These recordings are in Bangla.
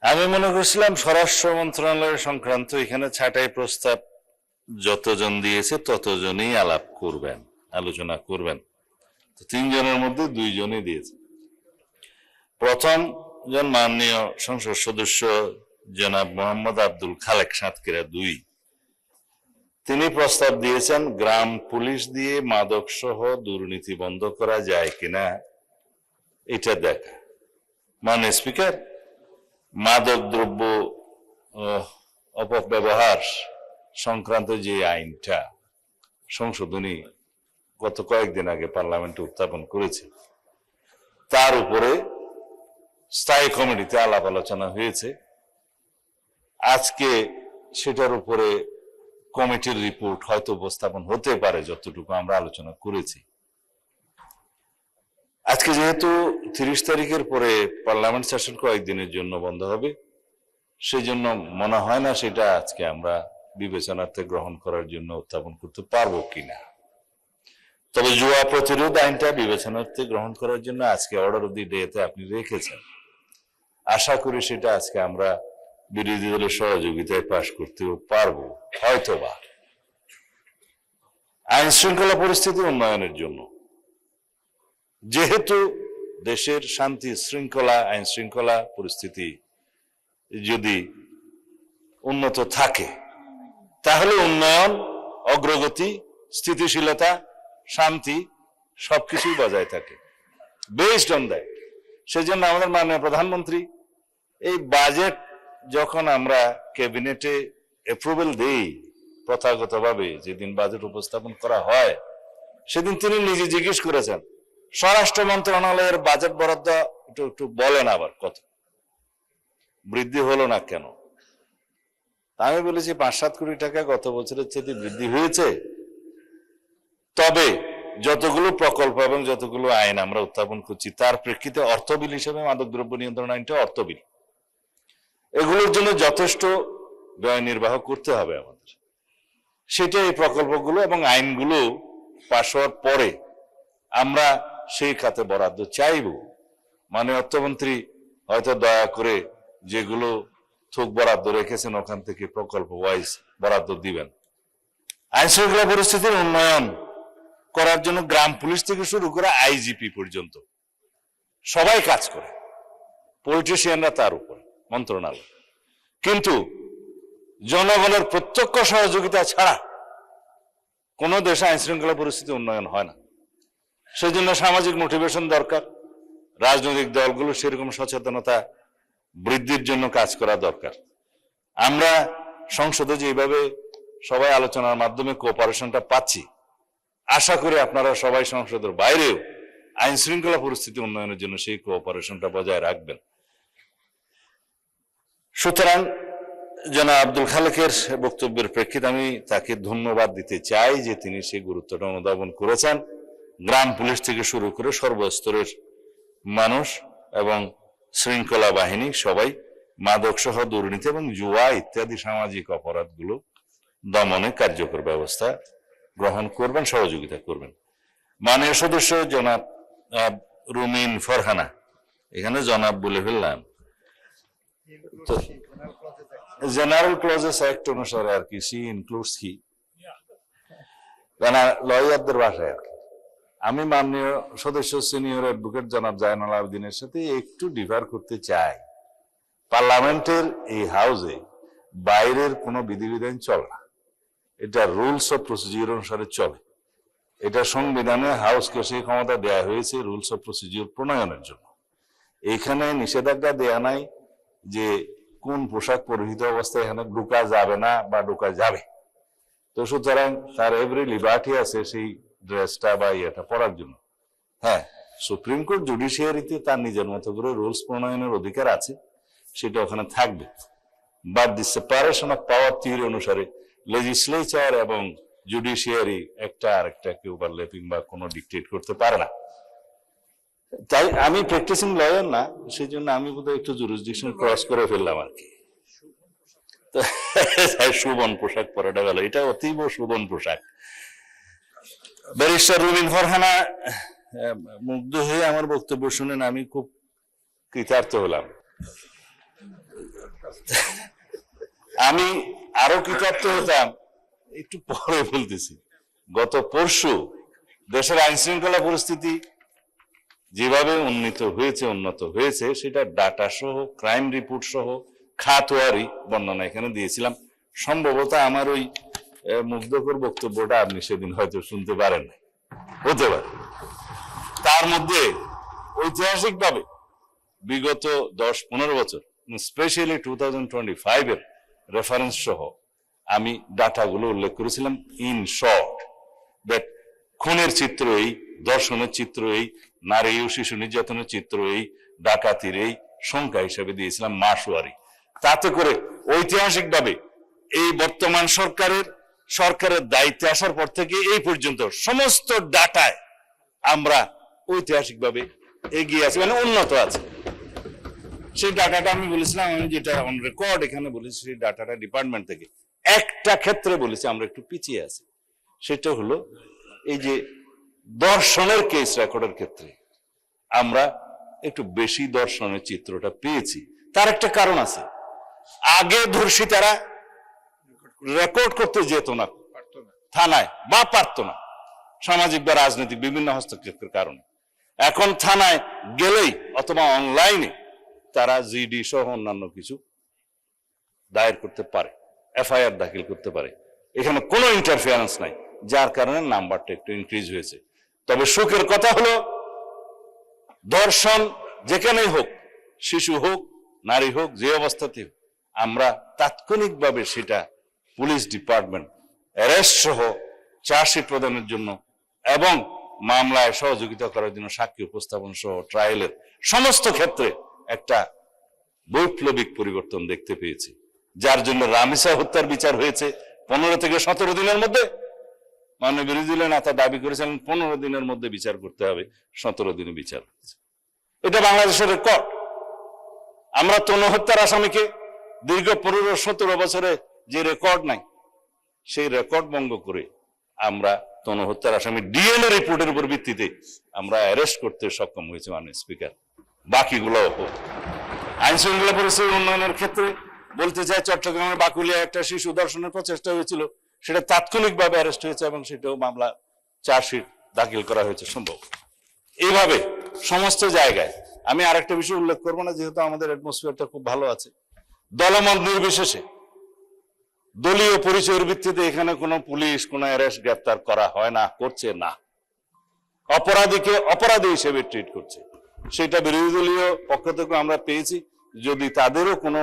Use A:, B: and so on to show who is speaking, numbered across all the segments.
A: আমি মনে করছিলাম স্বরাষ্ট্র মন্ত্রণালয় সংক্রান্ত এখানে ছাঁটাই প্রস্তাব যতজন দিয়েছে ততজনই আলাপ করবেন, আলোচনা করবেন। তিনজনের মধ্যে দুইজনই দিয়েছে। প্রথম জন মাননীয় সংসদ সদস্য জনাব মোহাম্মদ আব্দুল খালেক সাতক্ষীরা 2, তিনি প্রস্তাব দিয়েছেন গ্রাম পুলিশ দিয়ে মাদক সহ দুর্নীতি বন্ধ করা যায় কিনা এটা দেখা। মাননীয় স্পিকার, মাদক দ্রব্য অপব্যবহার সংক্রান্ত যে আইনটা সংশোধনী গত কয়েকদিন আগে পার্লামেন্টে উত্থাপন করেছে, তার উপরে স্থায়ী কমিটিতে আলাপ আলোচনা হয়েছে। আজকে সেটার উপরে কমিটির রিপোর্ট হয়তো উপস্থাপন হতে পারে, যতটুকু আমরা আলোচনা করেছি। আজকে যেহেতু 30 তারিখের পরে পার্লামেন্ট সেশন কয়েকদিনের জন্য বন্ধ হবে, সেই জন্য মনে হয় না সেটা আজকে আমরা বিবেচনার্থে গ্রহণ করার জন্য উত্থাপন করতে পারবো কিনা। তবে জুয়া প্রতিরোধ আইনটা বিবেচনার্থে গ্রহণ করার জন্য আজকে অর্ডার অফ দি ডেতে আপনি রেখেছেন। আশা করি সেটা আজকে আমরা বিরোধী দলের সহযোগিতায় পাশ করতেও পারবো হয়তোবা। আইন শৃঙ্খলা পরিস্থিতি উন্নয়নের জন্য, যেহেতু দেশের শান্তি শৃঙ্খলা, আইন শৃঙ্খলা পরিস্থিতি যদি উন্নত থাকে, তাহলে উন্নয়ন, অগ্রগতি, স্থিতিশীলতা, শান্তি সবকিছুই বজায় থাকে। বেসড অন দ্যাট, সেজন্য আমাদের মাননীয় প্রধানমন্ত্রী এই বাজেট যখন আমরা ক্যাবিনেটে অ্যাপ্রুভাল দেই, প্রথাগতভাবে যেদিন বাজেট উপস্থাপন করা হয়, সেদিন তিনি নিজে জিজ্ঞেস করেছেন স্বরাষ্ট্র মন্ত্রণালয়ের বাজেট বরাদ্দ একটু বলেন আবার কত বৃদ্ধি হলো না কেন। আমি বলেছি 5-7 কোটি টাকা গত বছরের চেয়ে বৃদ্ধি হয়েছে, তবে যতগুলো প্রকল্প এবং যতগুলো আইন আমরা উত্থাপন করছি তার প্রেক্ষিতে অর্থবিল হিসেবে মাদকদ্রব্য নিয়ন্ত্রণ আইনটা অর্থবিল, এগুলোর জন্য যথেষ্ট ব্যয় নির্বাহ করতে হবে আমাদের। সেটা এই প্রকল্পগুলো এবং আইনগুলো পাশ হওয়ার পরে আমরা সেই খাতে বরাদ্দ চাইব। মাননীয় অর্থমন্ত্রী হয়তো দয়া করে যেগুলো থোক বরাদ্দ রেখেছেন ওখান থেকে প্রকল্প ওয়াইজ বরাদ্দ দিবেন। আইন শৃঙ্খলা পরিস্থিতির উন্নয়ন করার জন্য গ্রাম পুলিশ থেকে শুরু করে আইজিপি পর্যন্ত সবাই কাজ করে, পলিটিশিয়ানরা তার উপর মন্ত্রণালয়। কিন্তু জনগণের প্রত্যক্ষ সহযোগিতা ছাড়া কোনো দেশে আইন শৃঙ্খলা পরিস্থিতি উন্নয়ন হয় না। সেই জন্য সামাজিক মোটিভেশন দরকার, রাজনৈতিক দলগুলো সেরকম সচেতনতা বৃদ্ধির জন্য কাজ করা দরকার। আমরা সংসদে যেভাবে সবাই আলোচনার মাধ্যমে কোঅপারেশনটা পাচ্ছি, আশা করি আপনারা সবাই সংসদের বাইরেও আইন শৃঙ্খলা পরিস্থিতি উন্নয়নের জন্য সেই কোঅপারেশনটা বজায় রাখবেন। সুতরাং জনাব আব্দুল খালেকের বক্তব্যের প্রেক্ষিতে আমি তাকে ধন্যবাদ দিতে চাই যে তিনি সেই গুরুত্বটা অনুধাবন করেছেন। গ্রাম পুলিশ থেকে শুরু করে সর্বস্তরের মানুষ এবং শৃঙ্খলা বাহিনী সবাই মাদক সহ দুর্নীতি এবং জুয়া ইত্যাদি সামাজিক অপরাধগুলো দমনে কার্যকর ব্যবস্থা গ্রহণ করবেন, সহযোগিতা করবেন। মাননীয় সদস্য জনাব রুমিন ফরহানা, এখানে জনাব বলে ফেললাম, তো জেনারেল ক্লজেস অ্যাক্ট অনুসারে আর কি, সি ইনক্লুডস কি লয়ারদের ভাষায় আর কি। আমি মাননীয় সদস্য সিনিয়র অ্যাডভোকেট জনাব জায়নুল আবেদিনের সাথে একটু ডিফার করতে চাই। পার্লামেন্টের এই হাউসে বাইরের কোনো বিধিবিধান চলে না, এটা রুলস অফ প্রসিডিউর অনুসারে চলে। এটা সংবিধানে হাউসকে সেই ক্ষমতা দেয়া হয়েছে রুলস অফ প্রসিডিউর প্রণয়নের জন্য। এইখানে নিষেধাজ্ঞা দেয়া নাই যে কোন পোশাক পরিহিত অবস্থায় এখানে ঢুকা যাবে না বা ঢুকা যাবে। তো সুতরাং তার এভরি লিবার্টি আছে সেই ড্রেসটা বা ইয়েটা পরার জন্য। হ্যাঁ, সুপ্রিম কোর্ট জুডিশিয়ারিতে তার নিজের মতো করে রুলস প্রণয়নের অধিকার আছে, সেটা ওখানে থাকবে। But the separation of power theory অনুসারে লেজিসলেচার এবং জুডিশিয়ারি একটা আরেকটাকে ওভারল্যাপিং বা কোনো ডিকটেট করতে পারে না। তাই আমি প্র্যাকটিসিং লয়ার না, সেই জন্য আমি বোধহয় একটু জুরিসডিকশন ক্রস করে ফেললাম আর কি। সুবন পোশাক পরাটা গেল, এটা অতীব সুবন পোশাক। ব্যারিস্টার রুমিন ফরহানা মুগ্ধ হয়ে আমার বক্তব্য শুনেন, আমি খুব কৃতার্থ হলাম। আমি আরো কৃতার্থ হতাম, একটু পরে বলতেছি। গত পরশু দেশের আইন শৃঙ্খলা পরিস্থিতি যেভাবে উন্নত হয়েছে সেটা ডাটা সহ, ক্রাইম রিপোর্ট সহ, খাতোয়ারি বর্ণনা এখানে দিয়েছিলাম। সম্ভবত আমার ওই মুগ্ধকর বক্তব্যটা আপনি সেদিন হয়তো শুনতে পারেন, হতে পারে। তার মধ্যে ঐতিহাসিকভাবে বিগত 10-15 বছর, স্পেশালি 2025 এর রেফারেন্স সহ আমি ডাটাগুলো উল্লেখ করেছিলাম। ইন শর্ট, দ্যাট খুনের চিত্র এই, ধর্ষণের চিত্র এই, নারী ও শিশু নির্যাতনের চিত্র এই, ডাকাতির এই সংখ্যা হিসেবে দিয়েছিলাম মাসওয়ারি। তাতে করে ঐতিহাসিকভাবে এই বর্তমান সরকারের দায়িত্বে আসার পর থেকে এই পর্যন্ত সমস্ত ডাটায় আমরা ঐতিহাসিকভাবে এগিয়ে আছি, মানে উন্নত আছে। সেই ডাটাটা আমি বলেছিলাম, আমি যেটা অন রেকর্ড এখানে বলেছি, সেই ডাটাটা ডিপার্টমেন্ট থেকে একটা ক্ষেত্রে বলেছি আমরা একটু পিছিয়ে আছি। সেটা হলো এই যে দর্শনের কেস রেকর্ডের ক্ষেত্রে আমরা একটু বেশি দর্শনের চিত্রটা পেয়েছি। তার একটা কারণ আছে, আগে ধর্ষিতারা রেকর্ড করতে যেত না থানায়, বা পারত না, সামাজিক বা রাজনৈতিক বিভিন্ন হস্তক্ষেপের কারণে। এখন থানায় গেলেই অথবা অনলাইনে তারা জিডি সহ অন্যান্য কিছু দায়ের করতে পারে, এফআইআর দাখিল করতে পারে। এখানে কোনো ইন্টারফিয়ারেন্স নাই, যার কারণে নাম্বারটা একটু ইনক্রিজ হয়েছে। তবে সুখের কথা হলো, ধর্ষণ যেখানেই হোক, শিশু হোক, নারী হোক, যে অবস্থাতে হোক, আমরা তাৎক্ষণিকভাবে সেটা পুলিশ ডিপার্টমেন্ট অ্যারেস্ট সহ চার্জশিট প্রদানের জন্য এবং মামলায় সহযোগিতা করার জন্য সাক্ষী উপস্থাপন সহ ট্রায়ালের সমস্ত ক্ষেত্রে একটা বৈপ্লবিক পরিবর্তন দেখতে পেয়েছি। যার জন্য রামিসা হত্যার বিচার হয়েছে 15 থেকে 17 দিনের মধ্যে। মাননীয় বিরোধী দলের নেতা দাবি করেছিলেন 15 দিনের মধ্যে বিচার করতে হবে, 17 দিনে বিচার হয়েছে। এটা বাংলাদেশের রেকর্ড। আমরা তনু হত্যার আসামিকে দীর্ঘ 15-17 বছরে যে রেকর্ড নাই, সেই রেকর্ড ভঙ্গ করে আমরা তনু হত্যার আসামি ডিএনএ রিপোর্টের উপর ভিত্তিতে আমরা অ্যারেস্ট করতে সক্ষম হয়েছে মাননীয় স্পিকার। বাকিগুলো আইন শৃঙ্খলা পরিস্থিতি উন্নয়নের ক্ষেত্রে বলতে চাই, চট্টগ্রামের বাকুলিয়া একটা শিশু ধর্ষণের প্রচেষ্টা হয়েছিল, সেটা তাৎক্ষণিকভাবে অ্যারেস্ট হয়েছে এবং সেটাও মামলা চার্জশিট দাখিল করা হয়েছে সম্ভব। এইভাবে সমস্ত জায়গায় আমি আরেকটা বিষয় উল্লেখ করবো না, যেহেতু আমাদের অ্যাটমসফিয়ারটা খুব ভালো আছে। দলমত নির্বিশেষে দলীয় পরিচয়ের ভিত্তিতে এখানে কোনো পুলিশ কোনো অ্যারেস্ট গ্রেফতার করা হয় না, করছে না। অপরাধীকে অপরাধী হিসেবে ট্রিট করছে। সেটা বিরোধী দলীয় পক্ষ থেকে আমরা পেয়েছি। যদি তাদেরও কোনো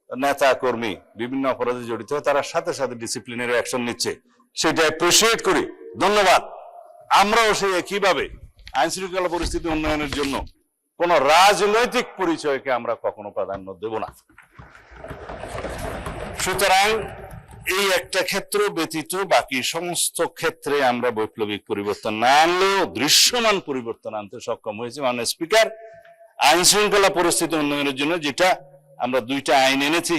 A: নেতা কর্মী বিভিন্ন অপরাধে জড়িত হয়, তারা সাথে সাথে ডিসিপ্লিনারি অ্যাকশন নিচ্ছে, সেটা অ্যাপ্রিসিয়েট করি, ধন্যবাদ। আমরাও সেই একইভাবে আইন শৃঙ্খলা পরিস্থিতি উন্নয়নের জন্য কোন রাজনৈতিক পরিচয়কে আমরা কখনো প্রাধান্য দেব না। সুতরাং এই একটা ক্ষেত্র ব্যতীত বাকি সমস্ত ক্ষেত্রে আমরা বৈপ্লবিক পরিবর্তন না আনলেও দৃশ্যমান পরিবর্তন আনতে সক্ষম হয়েছে। মাননীয় স্পিকার, আইন শৃঙ্খলা পরিস্থিতি উন্নয়নের জন্য যেটা আমরা 2টা আইন এনেছি,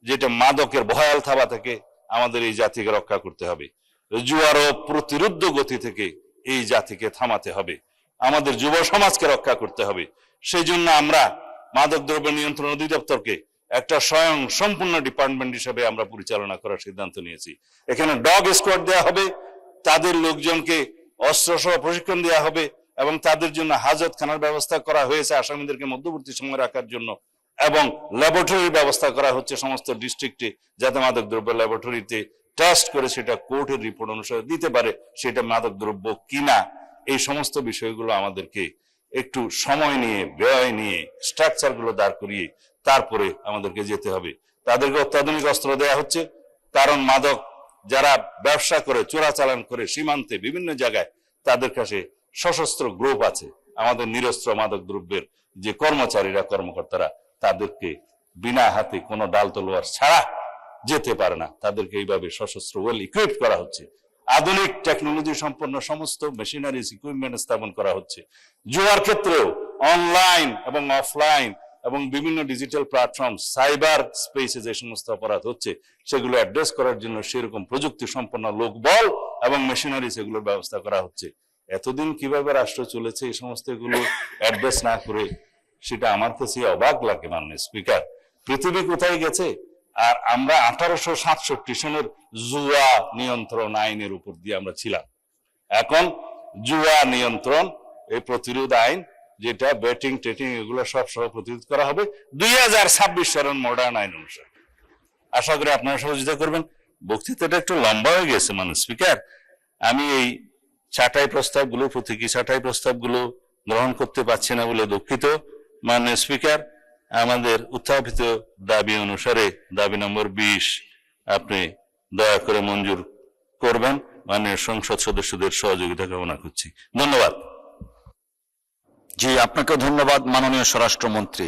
A: যেটা মাদকের ভয়াল থাবা থেকে আমাদের এই জাতিকে রক্ষা করতে হবে, জুয়ার প্রতিরোধ গতি থেকে এই জাতিকে থামাতে হবে, আমাদের যুব সমাজকে রক্ষা করতে হবে। সেই জন্য আমরা মাদক দ্রব্য নিয়ন্ত্রণ অধিদপ্তরকে একটা স্বয়ং সম্পূর্ণ ডিপার্টমেন্ট হিসেবে আমরা পরিচালনা করার সিদ্ধান্ত নিয়েছি। এখানে ডগ স্কোয়াড দেওয়া হবে, তাদের লোকজনকে অস্ত্র সহ প্রশিক্ষণ দেওয়া হবে এবং তাদের জন্য হাজতখানার ব্যবস্থা করা হয়েছে আসামিদেরকে মধ্যবর্তী সময় রাখার জন্য, এবং ল্যাবরেটরির ব্যবস্থা করা হচ্ছে সমস্ত ডিস্ট্রিক্টে, যাতে মাদক দ্রব্য ল্যাবরেটরিতে টেস্ট করে সেটা কোর্টের রিপোর্ট অনুসারে দিতে পারে সেটা মাদক দ্রব্য কিনা। এই সমস্ত বিষয়গুলো আমাদেরকে একটু সময় নিয়ে, ব্যয় নিয়ে, স্ট্রাকচার গুলো দাঁড় করিয়ে তারপরে আমাদেরকে যেতে হবে। তাদেরকে অত্যাধুনিক অস্ত্র দেওয়া হচ্ছে, কারণ মাদক যারা ব্যবসা করে, চোরাচালান করে সীমান্তে বিভিন্ন জায়গায়, তাদের কাছে সশস্ত্র গ্রুপ আছে। আমাদের নিরস্ত্র মাদক দ্রব্যের যে কর্মচারীরা, কর্মকর্তারা, তাদেরকে বিনা হাতে কোনো ডাল তলোয়ার ছাড়া যেতে পারে না। তাদেরকে এইভাবে সশস্ত্র ওয়েল ইকুইপ করা হচ্ছে। আধুনিক টেকনোলজি সম্পন্ন সমস্ত মেশিনারিজ, ইকুইপমেন্ট স্থাপন করা হচ্ছে। জুয়ার ক্ষেত্রেও অনলাইন এবং অফলাইন এবং বিভিন্ন ডিজিটাল প্ল্যাটফর্ম, সাইবার স্পেসে যে সমস্ত অপরাধ হচ্ছে, সেগুলো অ্যাড্রেস করার জন্য সেরকম প্রযুক্তি সম্পন্ন লোকবল এবং মেশিনারি সেগুলোর ব্যবস্থা করা হচ্ছে। এতদিন কিভাবে রাষ্ট্র চলেছে এই সমস্ত এগুলো অ্যাড্রেস না করে, সেটা আমার কাছে অবাক লাগে মাননীয় স্পিকার। পৃথিবী কোথায় গেছে? আর আমরা 1867 সনের জুয়া নিয়ন্ত্রণ আইনের উপর দিয়ে আমরা ছিলাম। এখন জুয়া নিয়ন্ত্রণ এই প্রতিরোধ আইন, যেটা ব্যাটিং টেটিং এগুলো সব প্রতিরোধ করা হবে 2026 সালের মডার্ন আইন অনুসারে। আশা করি আপনারা সহযোগিতা করবেন। বক্তৃতাটা একটু লম্বা হয়ে গেছে মাননীয় স্পিকার। আমি এই ছাঁটাই প্রস্তাবগুলো, প্রতীকী ছাঁটাই প্রস্তাবগুলো গ্রহণ করতে পারছি না বলে দুঃখিত। মাননীয় স্পিকার, আমাদের উত্থাপিত দাবি অনুসারে দাবি নম্বর 20 আপনি দয়া করে মঞ্জুর করবেন। মাননীয় সংসদ সদস্যদের সহযোগিতা কামনা করছি। ধন্যবাদ।
B: জি, আপনাকে ধন্যবাদ মাননীয় স্বরাষ্ট্রমন্ত্রী।